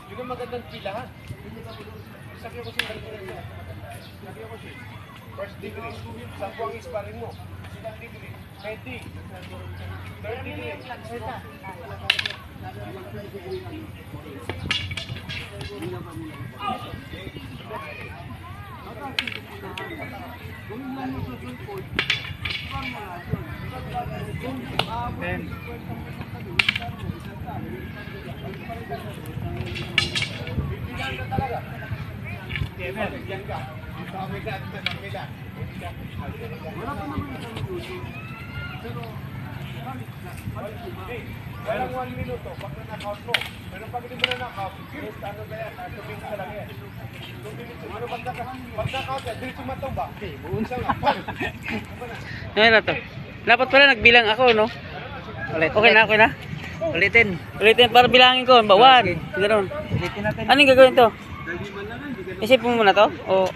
Yun ang magandang pilahan. Sakyo ko siya. First degree. Sampu ang isparin mo. Second degree. 20. Third degree. Walang 1 minuto pag na-knockout mo. Pero pag hindi mo na-knockout, ano ba yan? 2 minutes ka lang yan. 2 minutes. Pero pag na-knockout yan, dito matumba. Buon siya nga. Ngayon na to. Dapat pala nagbilang ako, no? Okay na, okay na. Ulitin. Ulitin para bilangin ko. 1. Ganoon. Ulitin natin. Anong gagawin to? Isipin mo na to? O